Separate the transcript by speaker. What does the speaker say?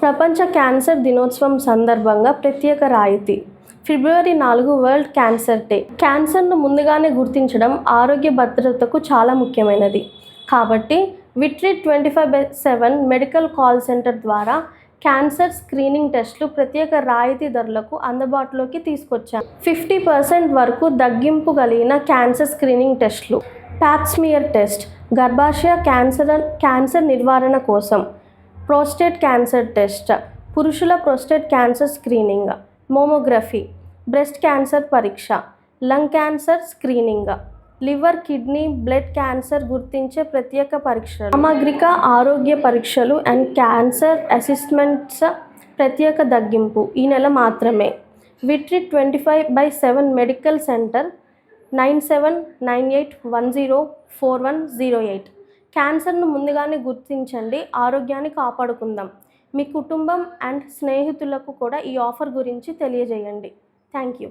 Speaker 1: ప్రపంచ క్యాన్సర్ దినోత్సవం సందర్భంగా ప్రత్యేక రాయితీ. ఫిబ్రవరి 4 వరల్డ్ క్యాన్సర్ డే. క్యాన్సర్ను ముందుగానే గుర్తించడం ఆరోగ్య భద్రతకు చాలా ముఖ్యమైనది. కాబట్టి విట్రిట్ 24/7 మెడికల్ కాల్ సెంటర్ ద్వారా క్యాన్సర్ స్క్రీనింగ్ టెస్టులు ప్రత్యేక రాయితీ ధరలకు అందుబాటులోకి తీసుకొచ్చాం. 50% వరకు తగ్గింపు కలిగిన క్యాన్సర్ స్క్రీనింగ్ టెస్టులు. ప్యాప్స్మియర్ టెస్ట్ గర్భాశయ క్యాన్సర్ నివారణ కోసం. ప్రోస్టేట్ క్యాన్సర్ టెస్ట్ పురుషుల prostate cancer screening. Mammography breast cancer పరీక్ష. Lung cancer screening. Liver kidney blood cancer గుర్తించే ప్రత్యేక పరీక్షలు. సామగ్రిక ఆరోగ్య పరీక్షలు అండ్ క్యాన్సర్ అసెస్మెంట్స్ ప్రత్యేక తగ్గింపు ఈ నెల మాత్రమే. విట్రిట్ 25/7 మెడికల్ సెంటర్ 9798104108. క్యాన్సర్ను ముందుగానే గుర్తించండి, ఆరోగ్యాన్ని కాపాడుకుందాం. మీ కుటుంబం అండ్ స్నేహితులకు కూడా ఈ ఆఫర్ గురించి తెలియజేయండి. Thank you.